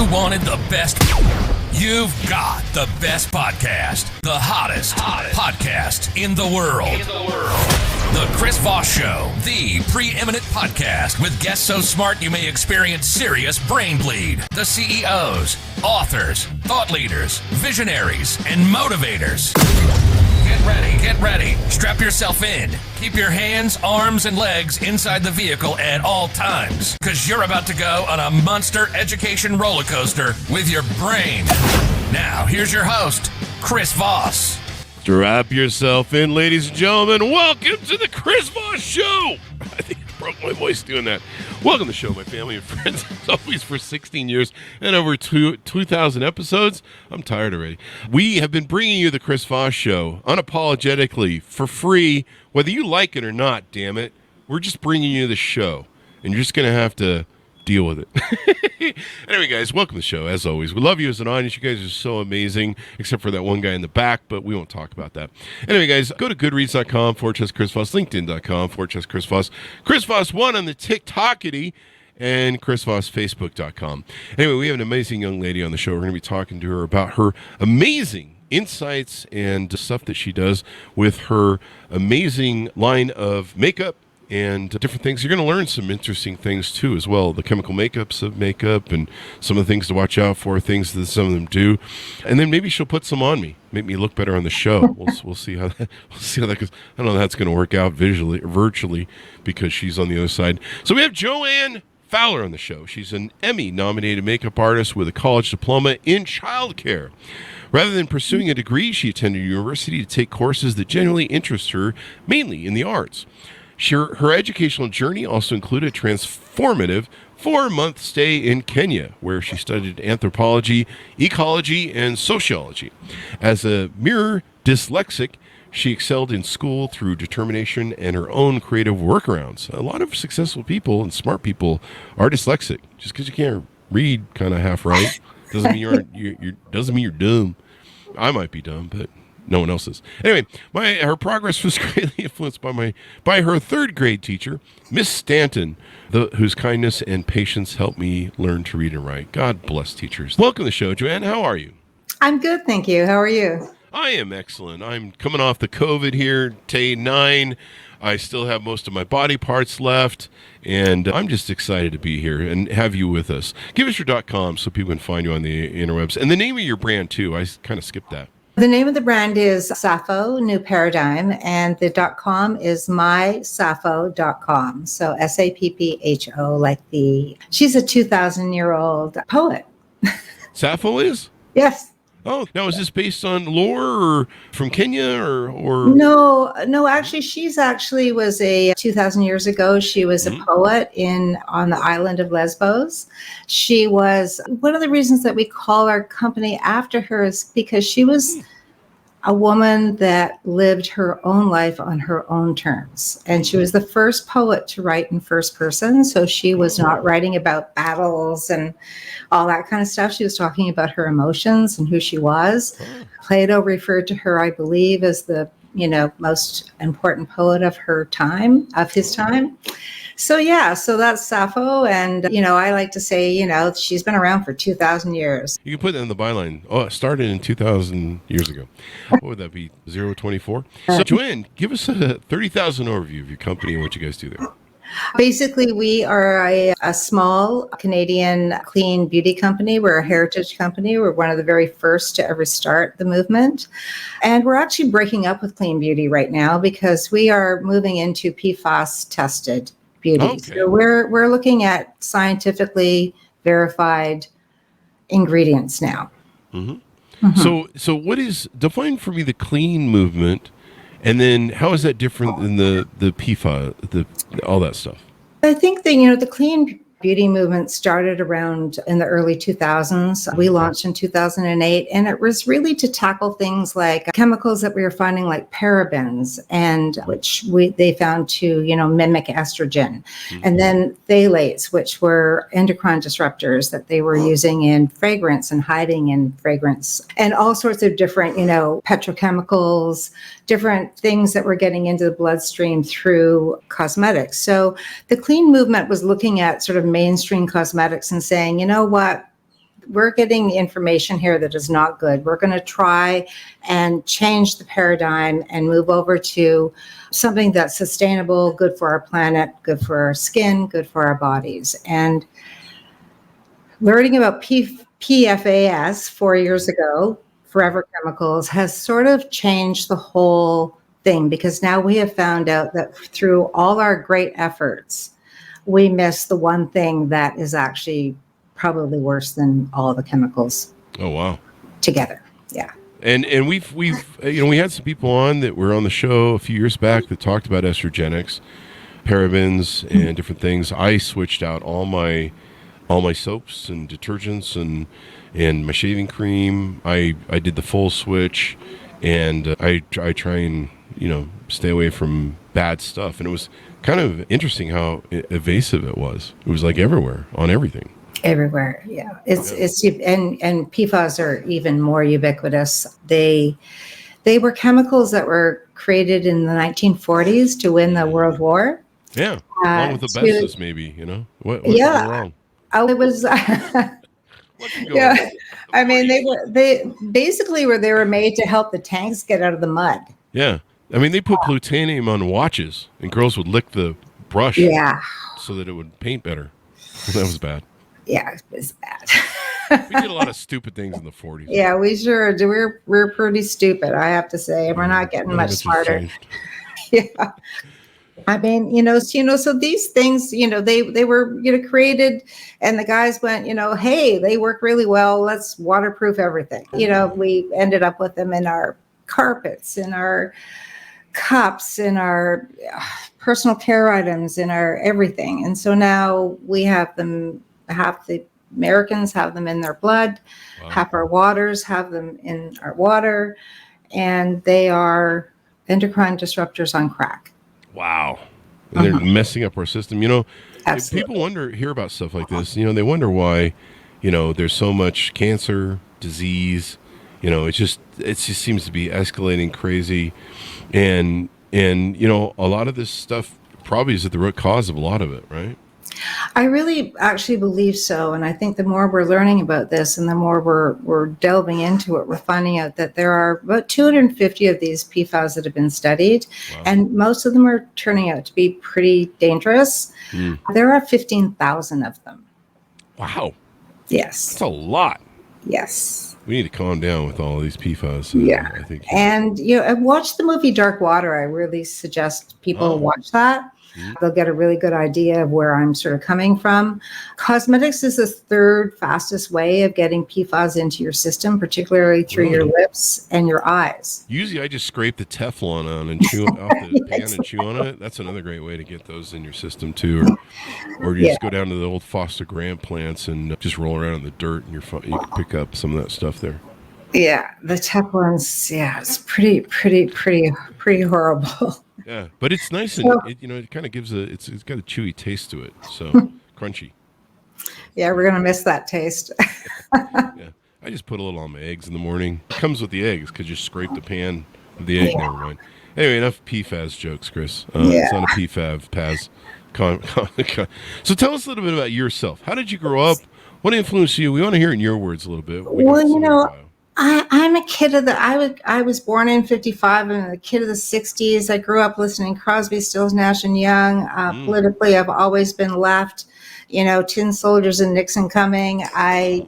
You wanted the best. You've got the best podcast. The hottest podcast in the world. The Chris Voss Show, the preeminent podcast with guests so smart you may experience serious brain bleed. The CEOs, authors, thought leaders, visionaries, and motivators. Get ready. Strap yourself in. Keep your hands, arms, and legs inside the vehicle at all times, because you're about to go on a monster education roller coaster with your brain. Now, here's your host, Chris Voss. Strap yourself in, ladies and gentlemen. Welcome to the Chris Voss Show. I think I broke my voice doing that. Welcome to the show, my family and friends. As always, for 16 years and over 2,000 episodes. I'm tired already. We have been bringing you the Chris Voss Show unapologetically for free, whether you like it or not, damn it. We're just bringing you the show, and you're just going to have to deal with it. Anyway, guys, welcome to the show. As always, we love you as an audience. You guys are so amazing, except for that one guy in the back, but we won't talk about that. Anyway, guys, go to goodreads.com/Chris Voss, linkedin.com/Chris Voss, Chris Voss 1 on the TikTokity, and Chris Voss, Facebook.com. Anyway, we have an amazing young lady on the show. We're going to be talking to her about her amazing insights and stuff that she does with her amazing line of makeup and different things. You're going to learn some interesting things, too, as well. The chemical makeups of makeup and some of the things to watch out for, things that some of them do. And then maybe she'll put some on me, make me look better on the show. We'll see how that goes. I don't know how that's going to work out virtually, because she's on the other side. So we have JoAnn Fowler on the show. She's an Emmy-nominated makeup artist with a college diploma in childcare. Rather than pursuing a degree, she attended university to take courses that genuinely interest her, mainly in the arts. Her educational journey also included a transformative 4-month stay in Kenya, where she studied anthropology, ecology, and sociology. As a mere dyslexic, she excelled in school through determination and her own creative workarounds. A lot of successful people and smart people are dyslexic. Just because you can't read kind of half right doesn't mean you're dumb. I might be dumb, but no one else is. Anyway, her progress was greatly influenced by her third grade teacher, Miss Stanton, whose kindness and patience helped me learn to read and write. God bless teachers. Welcome to the show, JoAnn. How are you? I'm good, thank you. How are you? I am excellent. I'm coming off the COVID here, day 9. I still have most of my body parts left, and I'm just excited to be here and have you with us. Give us your .com so people can find you on the interwebs. And the name of your brand, too. I kind of skipped that. The name of the brand is Sappho New Paradigm, and the .com is mysappho.com. So Sappho, she's a 2,000-year-old poet. Sappho is? Yes. Oh, now is this based on lore or from Kenya or? No, actually, she's was 2,000 years ago. She was a poet on the island of Lesbos. She was, one of the reasons that we call our company after her is because she was a woman that lived her own life on her own terms. And she was the first poet to write in first person. So she was not writing about battles and all that kind of stuff. She was talking about her emotions and who she was. Plato referred to her, I believe, as the most important poet of his time. So that's Sappho, and I like to say, she's been around for 2,000 years. You can put that in the byline. Oh, it started in 2,000 years ago. What would that be? 024? So JoAnn, give us a 30,000 overview of your company and what you guys do there. Basically, we are a small Canadian clean beauty company. We're a heritage company. We're one of the very first to ever start the movement. And we're actually breaking up with clean beauty right now because we are moving into PFAS tested beauty. Okay. So we're looking at scientifically verified ingredients now. Mm-hmm. Mm-hmm. So what is, define for me the clean movement, and then how is that different than the PFAS, all that stuff? I think that, the clean beauty movement started around in the early 2000s. We launched in 2008, and it was really to tackle things like chemicals that we were finding like parabens, and which they found to, mimic estrogen. Mm-hmm. And then phthalates, which were endocrine disruptors that they were using in fragrance and hiding in fragrance, and all sorts of different, petrochemicals, different things that were getting into the bloodstream through cosmetics. So the clean movement was looking at sort of mainstream cosmetics and saying, you know what, we're getting information here that is not good. We're going to try and change the paradigm and move over to something that's sustainable, good for our planet, good for our skin, good for our bodies. And learning about PFAS 4 years ago, forever chemicals, has sort of changed the whole thing, because now we have found out that through all our great efforts, we miss the one thing that is actually probably worse than all the chemicals. Oh, wow. Together. Yeah. And we've we had some people on that were on the show a few years back that talked about estrogenics, parabens, and different things. I switched out all my soaps and detergents and my shaving cream. I did the full switch, and I try and stay away from bad stuff. And it was kind of interesting how evasive it was. It was like everywhere, on everything. Everywhere, yeah. It's and PFAS are even more ubiquitous. They were chemicals that were created in the 1940s to win the World War. Yeah, along with asbestos, maybe. What went wrong? Oh, it was. Yeah, I mean, they were made to help the tanks get out of the mud. Yeah, I mean, they put plutonium on watches, and girls would lick the brush. Yeah, so that it would paint better. That was bad. Yeah, it was bad. We did a lot of stupid things in the 40s. Yeah, we sure do. We're pretty stupid, I have to say. We're not getting much smarter. Yeah. I mean, so these things, they were, created, and the guys went, hey, they work really well. Let's waterproof everything. We ended up with them in our carpets, in our cups, in our personal care items, in our everything. And so now we have them. Half the Americans have them in their blood. Wow. Half our waters have them in our water, and they are endocrine disruptors on crack. Wow. And they're messing up our system. People hear about stuff like this. They wonder why, there's so much cancer, disease. It just seems to be escalating crazy. And a lot of this stuff probably is at the root cause of a lot of it, right? I really actually believe so. And I think the more we're learning about this and the more we're delving into it, we're finding out that there are about 250 of these PFAS that have been studied. Wow. And most of them are turning out to be pretty dangerous. There are 15,000 of them. Wow. Yes. That's a lot. Yes. We need to calm down with all of these PFAS. Yeah. I think. And, watch the movie Dark Water. I really suggest people watch that. They'll get a really good idea of where I'm sort of coming from. Cosmetics is the third fastest way of getting PFAS into your system, particularly through your lips and your eyes. Usually I just scrape the Teflon on and chew off the pan and chew on it. That's another great way to get those in your system too. Or you just go down to the old Foster Graham plants and just roll around in the dirt, and you can pick up some of that stuff there. Yeah, the Teflon's, it's pretty horrible. Yeah, but it's nice, and it kind of gives it's got a chewy taste to it, so crunchy. Yeah, we're gonna miss that taste. Yeah, I just put a little on my eggs in the morning. It comes with the eggs because you scrape the pan of the egg. Never mind. Anyway, enough PFAS jokes, Chris. It's not a PFAS. So tell us a little bit about yourself. How did you grow up? What influenced you? We want to hear in your words a little bit. I'm a kid of I was born in 55. I'm a kid of the 60s. I grew up listening to Crosby, Stills, Nash and Young. Politically, I've always been left. Tin soldiers and Nixon coming. I'm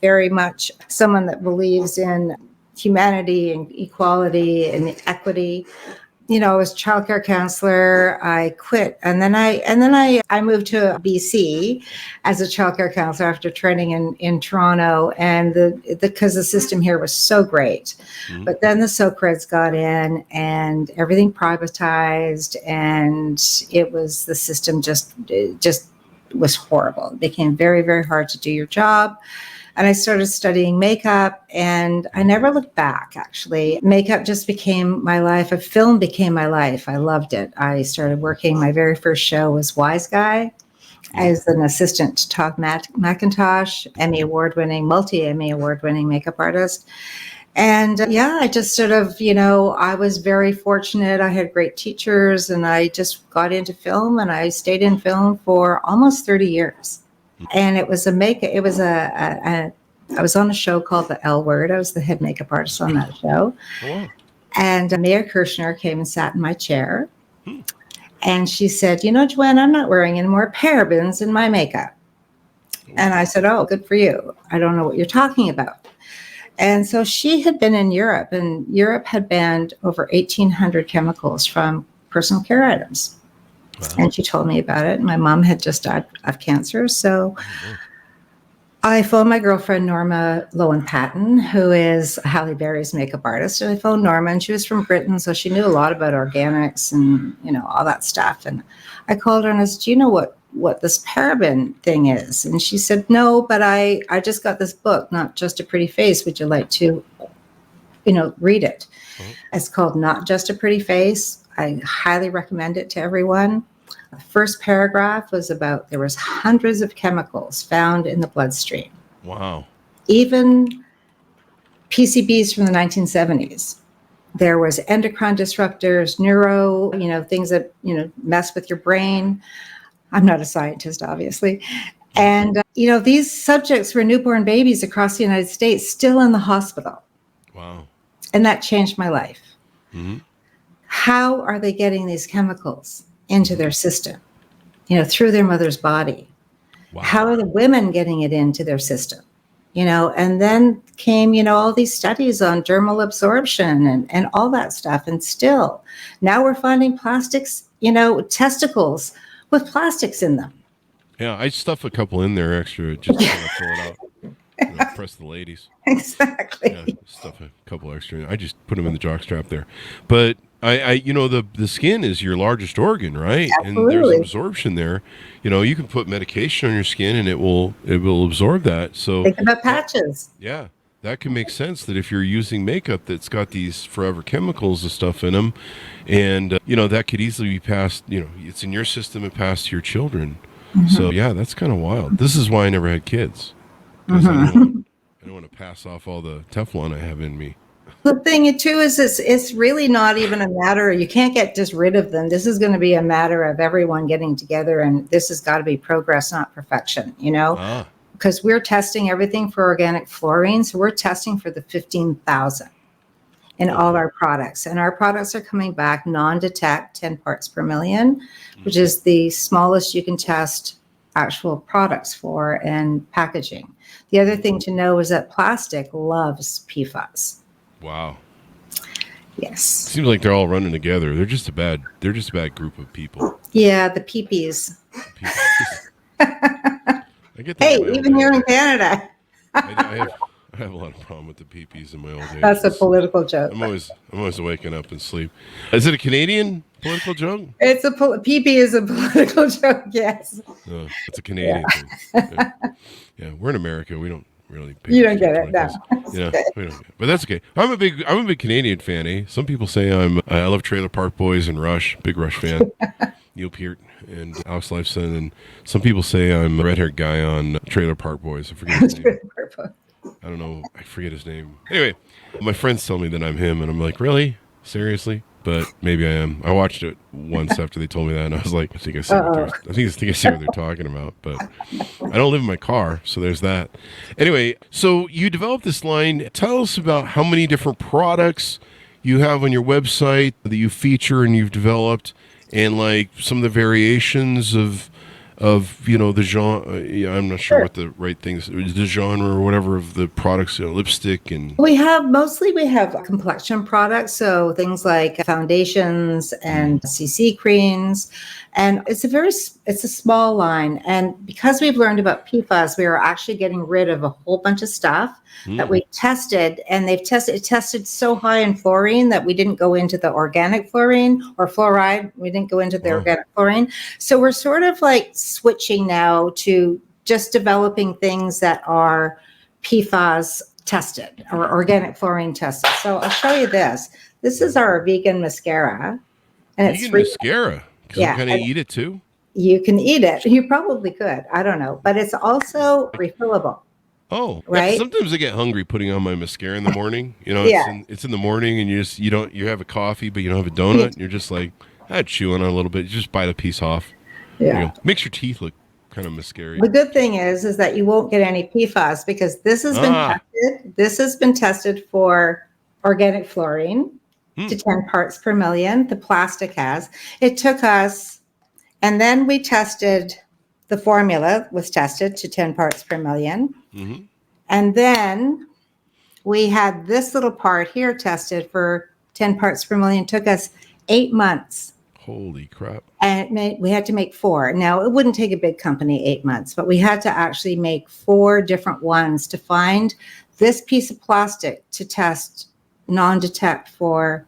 very much someone that believes in humanity and equality and equity. I was a childcare counselor. I quit, and then I moved to BC as a childcare counselor after training in Toronto, and because the system here was so great. But then the Socreds got in, and everything privatized, and the system just was horrible. It became very, very hard to do your job. And I started studying makeup, and I never looked back, actually. Makeup just became my life. Film became my life. I loved it. I started working. My very first show was Wise Guy as an assistant to Todd McIntosh, multi-Emmy award-winning makeup artist. And I just sort of, I was very fortunate. I had great teachers, and I just got into film, and I stayed in film for almost 30 years. And it was I was on a show called The L Word. I was the head makeup artist on that show. Oh. And Mayor Kirshner came and sat in my chair. And she said, JoAnn, I'm not wearing any more parabens in my makeup. And I said, oh, good for you. I don't know what you're talking about. And so she had been in Europe, and Europe had banned over 1,800 chemicals from personal care items. Wow. And she told me about it. My mom had just died of cancer. So I phoned my girlfriend, Norma Lowen-Patton, who is Halle Berry's makeup artist. And I phoned Norma, and she was from Britain, so she knew a lot about organics and, all that stuff. And I called her and I said, do you know what this paraben thing is? And she said, no, but I just got this book, Not Just a Pretty Face. Would you like to, read it? Mm-hmm. It's called Not Just a Pretty Face. I highly recommend it to everyone. The first paragraph was about there was hundreds of chemicals found in the bloodstream. Wow. Even PCBs from the 1970s. There was endocrine disruptors, neuro, things that, mess with your brain. I'm not a scientist, obviously. And, these subjects were newborn babies across the United States, still in the hospital. Wow. And that changed my life. Mm-hmm. How are they getting these chemicals into their system, through their mother's body? Wow. How are the women getting it into their system? And then came, all these studies on dermal absorption and all that stuff. And still, now we're finding plastics, testicles with plastics in them. Yeah, I stuff a couple in there extra just to fill it out. Impress the ladies. Exactly. Yeah, stuff a couple extra. I just put them in the jockstrap there. But the skin is your largest organ, right? Absolutely. And there's absorption there. You can put medication on your skin and it will absorb that. So think about patches. Yeah, that can make sense that if you're using makeup that's got these forever chemicals and stuff in them, and that could easily be passed. It's in your system and passed to your children. Mm-hmm. So yeah, that's kind of wild. This is why I never had kids. Because I don't want to pass off all the Teflon I have in me. The thing too is it's really not even a matter, you can't get just rid of them. This is going to be a matter of everyone getting together, and this has got to be progress, not perfection, because we're testing everything for organic fluorine. So we're testing for the 15,000 in all our products, and our products are coming back non-detect 10 parts per million, which is the smallest you can test actual products for and packaging. The other thing to know is that plastic loves PFAS. Wow. Yes. Seems like they're all running together. They're just a bad group of people. Yeah, the peepees. I get that. Hey, even here in Canada. I have a lot of problem with the peepees in my old age. That's a political joke. I'm always waking up and sleep. Is it a Canadian political joke? Peepee is a political joke. Yes. It's a Canadian thing. Yeah, we're in America. We don't really pay. You don't get it, no. Yeah, we don't. But that's okay. I'm a big Canadian fan. Eh? Some people say I love Trailer Park Boys and Rush. Big Rush fan. Neil Peart and Alex Lifeson, and some people say I'm a red-haired guy on Trailer Park Boys. I forget his name. I don't know. I forget his name. Anyway, my friends tell me that I'm him, and I'm like, really? Seriously? But maybe I am. I watched it once after they told me that, and I was like, I think I see what they're talking about. But I don't live in my car, so there's that. Anyway, so you developed this line. Tell us about how many different products you have on your website that you feature and you've developed, and like some of the variations of the genre. I'm not sure what the right thing is. The genre or whatever of the products, lipstick and. We have complexion products, so things like foundations and CC creams, and it's a small line. And because we've learned about PFAS, we are actually getting rid of a whole bunch of stuff that we tested, and it tested so high in fluorine that we didn't go into the organic fluorine or fluoride. We didn't go into the organic fluorine. So we're sort of like switching now to just developing things that are PFAS tested or organic fluorine tested. So I'll show you this. This is our vegan mascara. And vegan mascara? Can you kind of eat it too? You can eat it. You probably could. I don't know. But it's also refillable. Oh, right. Sometimes I get hungry putting on my mascara in the morning. It's in the morning, and you have a coffee, but you don't have a donut. And you're just like, chew on it a little bit. You just bite a piece off. Yeah. Makes your teeth look kind of scary. The good thing is that you won't get any PFAS because this has been tested. This has been tested for organic fluorine to 10 parts per million. The plastic has. It took us, and then we tested, the formula was tested to 10 parts per million. Mm-hmm. And then we had this little part here tested for 10 parts per million. It took us 8 months. Holy crap. And we had to make 4. Now, it wouldn't take a big company 8 months, but we had to actually make 4 different ones to find this piece of plastic to test non-detect for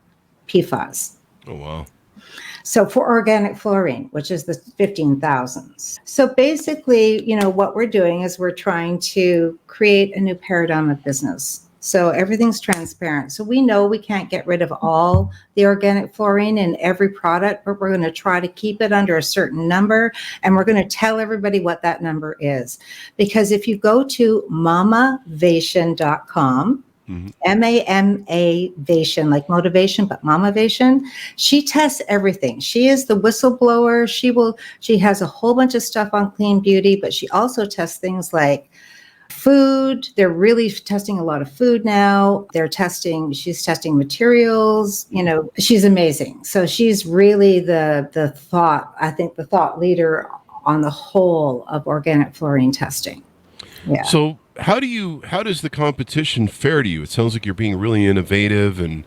PFAS. Oh, wow. So for organic fluorine, which is the 15,000s. So basically, what we're doing is we're trying to create a new paradigm of business. So everything's transparent. So we know we can't get rid of all the organic fluorine in every product, but we're going to try to keep it under a certain number. And we're going to tell everybody what that number is. Because if you go to mamavation.com, MAMAvation, like motivation, but Mamavation, she tests everything. She is the whistleblower. She has a whole bunch of stuff on clean beauty, but she also tests things like food. They're really testing a lot of food now. She's testing materials. She's amazing. So she's really the thought leader on the whole of organic fluorine testing. Yeah. So how does the competition fare to you? It sounds like you're being really innovative and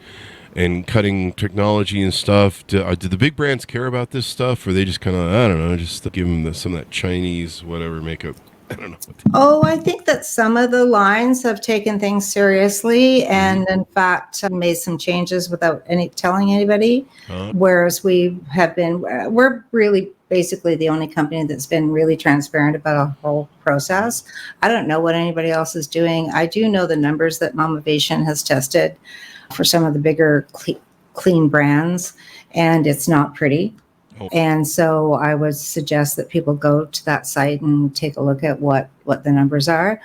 cutting technology and stuff. Do the big brands care about this stuff, or are they just kind of, I don't know, just give them some of that Chinese whatever makeup? I don't know. Oh, I think that some of the lines have taken things seriously and in fact made some changes without telling anybody. Whereas we're really basically the only company that's been really transparent about a whole process. I don't know what anybody else is doing. I do know the numbers that Mamavation has tested for some of the bigger clean brands, and it's not pretty. Oh. And so I would suggest that people go to that site and take a look at what the numbers are.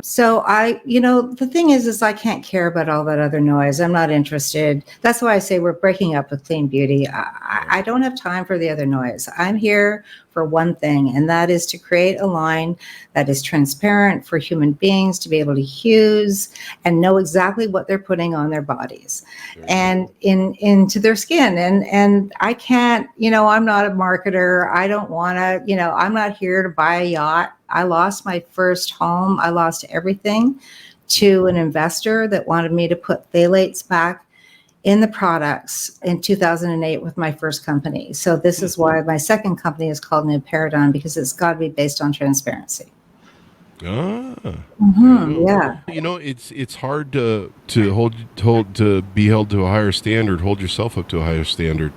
So the thing is I can't care about all that other noise. I'm not interested. That's why I say we're breaking up with clean beauty. I don't have time for the other noise. I'm here for one thing, and that is to create a line that is transparent for human beings to be able to use and know exactly what they're putting on their bodies and into their skin. And I can't, I'm not a marketer. I don't want to, I'm not here to buy a yacht. I lost my first home. I lost everything to an investor that wanted me to put phthalates back in the products in 2008 with my first company. So this is why my second company is called New Paradigm, because it's got to be based on transparency. Yeah. It's hard to be held to a higher standard, hold yourself up to a higher standard.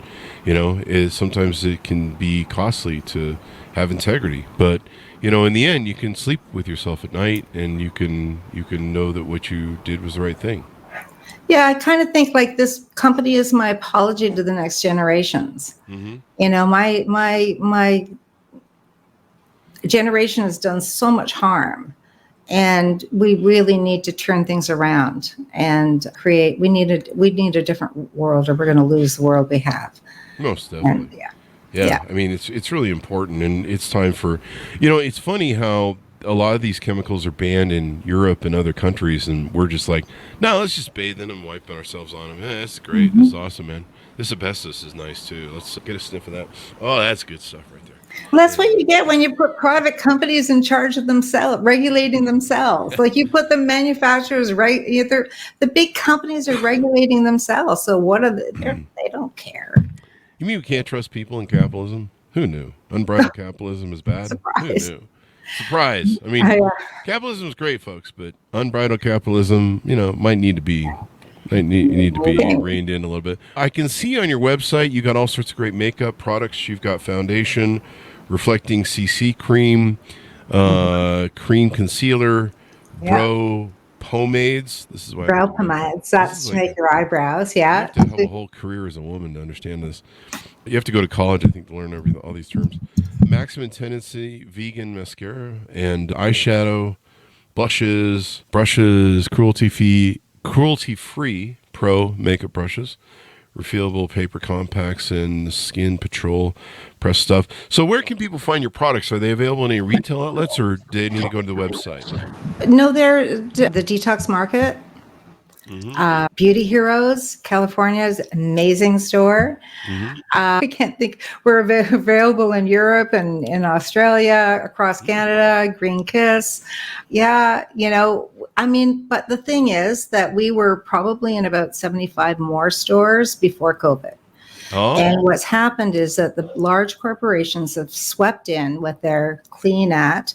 Sometimes it can be costly to have integrity, but in the end, you can sleep with yourself at night, and you can know that what you did was the right thing. Yeah, I kind of think like this company is my apology to the next generations. My generation has done so much harm, and we really need to turn things around and create. We need a different world, or we're going to lose the world we have. Most definitely. Yeah. I mean, it's really important, and it's time for, it's funny how a lot of these chemicals are banned in Europe and other countries, and we're just like, no, let's just bathe in them, wipe ourselves on them. That's great. This is awesome, man. This asbestos is nice too. Let's get a sniff of that. Oh, that's good stuff right there. Well, that's what you get when you put private companies in charge of themselves, regulating themselves. Like you put the manufacturers right, the big companies are regulating themselves. So what are they don't care. You mean we can't trust people in capitalism? Who knew? Unbridled capitalism is bad? Surprise. Who knew? Surprise. I mean, capitalism is great, folks, but unbridled capitalism, might need to be reined in a little bit. I can see on your website you got all sorts of great makeup products. You've got foundation, reflecting CC cream, cream concealer, brow pomades. This is why brow pomades. That's to make your eyebrows. Yeah. You have to have a whole career as a woman to understand this. You have to go to college, I think, to learn all these terms. Maximum Tendency vegan mascara and eyeshadow, blushes, brushes, cruelty-free pro makeup brushes, refillable paper compacts and Skin Patrol press stuff. So where can people find your products? Are they available in any retail outlets, or do they need to go to the website? No, they're the Detox Market. Beauty Heroes, California's amazing store. I can't think. We're available in Europe and in Australia, across Canada, Green Kiss. Yeah, but the thing is that we were probably in about 75 more stores before COVID. Oh. And what's happened is that the large corporations have swept in with their clean at.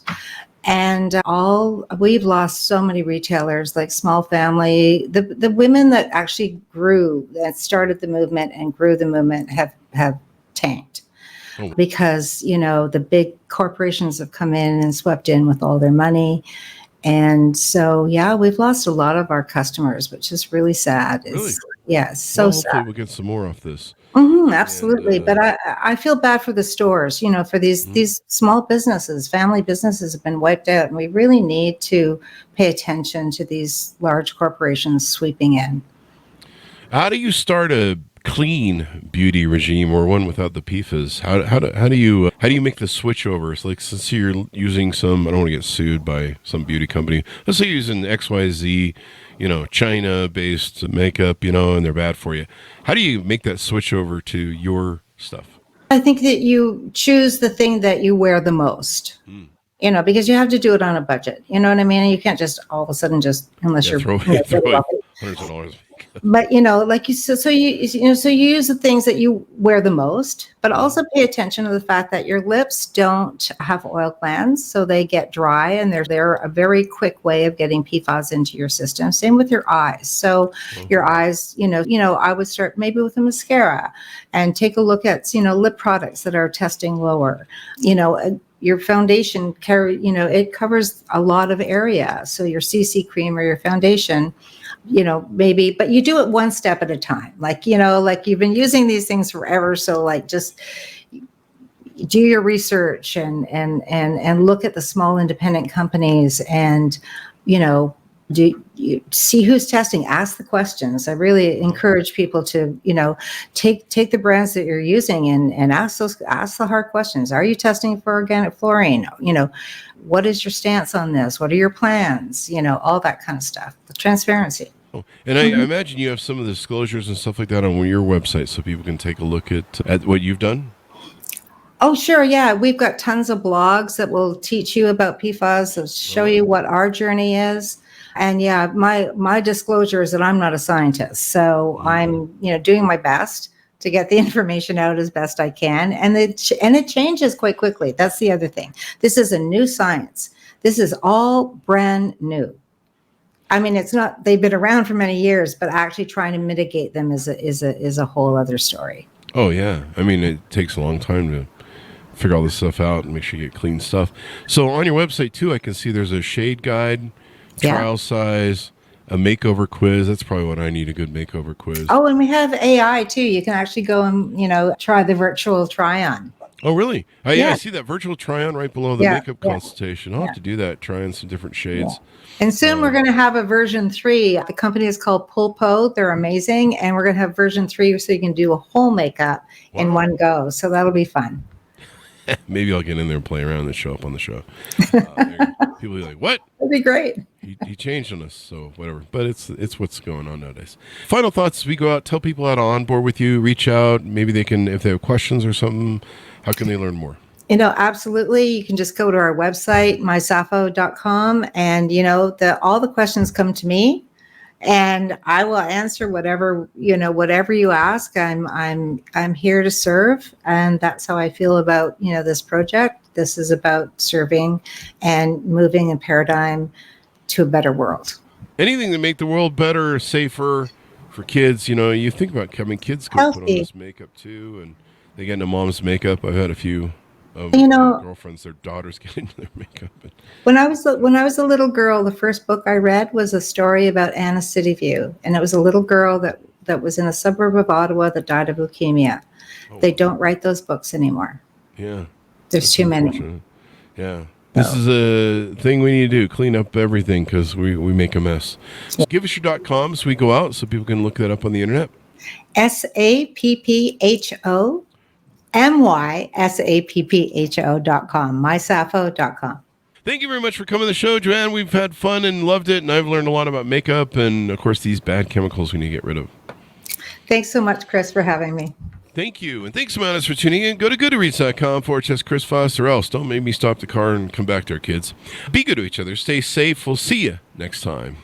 And we've lost so many retailers, like Small Family. The women that actually that started the movement and grew the movement have tanked because, the big corporations have come in and swept in with all their money. And so, we've lost a lot of our customers, which is really sad. Really? Yes, so sad. Hopefully we'll get some more off this. Absolutely. But I feel bad for the stores, for these small businesses, family businesses have been wiped out. And we really need to pay attention to these large corporations sweeping in. How do you start a clean beauty regime or one without the PFAS? How do you make the switch over? So, like, since you're using I don't want to get sued by some beauty company. Let's say you're using XYZ, China-based makeup, and they're bad for you. How do you make that switch over to your stuff? I think that you choose the thing that you wear the most. Because you have to do it on a budget. You know what I mean? You can't just all of a sudden unless you're throw hundreds of dollars. But like you said, so you use the things that you wear the most, but also pay attention to the fact that your lips don't have oil glands, so they get dry, and they're a very quick way of getting PFAS into your system. Same with your eyes. So your eyes, I would start maybe with a mascara, and take a look at lip products that are testing lower. Your foundation it covers a lot of area. So your CC cream or your foundation, maybe, but you do it one step at a time. Like you've been using these things forever. So just do your research and look at the small independent companies and, do you see who's testing, ask the questions. I really encourage people to, take the brands that you're using and ask the hard questions. Are you testing for organic fluorine? What is your stance on this? What are your plans? All that kind of stuff. The transparency. And I imagine you have some of the disclosures and stuff like that on your website so people can take a look at what you've done. Oh, sure. Yeah. We've got tons of blogs that will teach you about PFAS, that show you what our journey is. And my disclosure is that I'm not a scientist. So I'm, doing my best to get the information out as best I can. And it changes quite quickly. That's the other thing. This is a new science. This is all brand new. I mean, it's not, they've been around for many years, but actually trying to mitigate them is a whole other story. Oh, yeah. I mean, it takes a long time to figure all this stuff out and make sure you get clean stuff. So on your website, too, I can see there's a shade guide, trial size, a makeover quiz. That's probably what I need, a good makeover quiz. Oh, and we have AI, too. You can actually go and, try the virtual try-on. Oh, really? I see that virtual try-on right below the makeup consultation. I'll have to do that, try on some different shades. Yeah. And soon we're going to have a version 3. The company is called Pulpo. They're amazing. And we're going to have version 3 so you can do a whole makeup in one go. So that'll be fun. Maybe I'll get in there and play around and show up on the show. People will be like, what? That'd be great. He changed on us, so whatever. But it's what's going on nowadays. Final thoughts as we go out, tell people how to onboard with you, reach out. Maybe they can, if they have questions or something, how can they learn more? Absolutely. You can just go to our website, mysafo.com, and, all the questions come to me. And I will answer whatever you ask. I'm here to serve. And that's how I feel about, this project. This is about serving and moving a paradigm to a better world. Anything to make the world better, safer for kids. You think about kids can put on this makeup too, and they get into mom's makeup. I've had a few of my girlfriends, their daughters get into their makeup. When I was a little girl, the first book I read was a story about Anna City View, and it was a little girl that was in a suburb of Ottawa that died of leukemia. They don't write those books anymore. Yeah, there's too many. Yeah. This is a thing we need to do, clean up everything because we make a mess. So give us your .com so we go out so people can look that up on the internet. SAPPHOMYSAPPHO.com, mysappho.com. Thank you very much for coming to the show, JoAnn. We've had fun and loved it, and I've learned a lot about makeup and, of course, these bad chemicals we need to get rid of. Thanks so much, Chris, for having me. Thank you. And thanks, Amounts, for tuning in. Go to goodreads.com/Chris Voss, or else don't make me stop the car and come back to our kids. Be good to each other. Stay safe. We'll see you next time.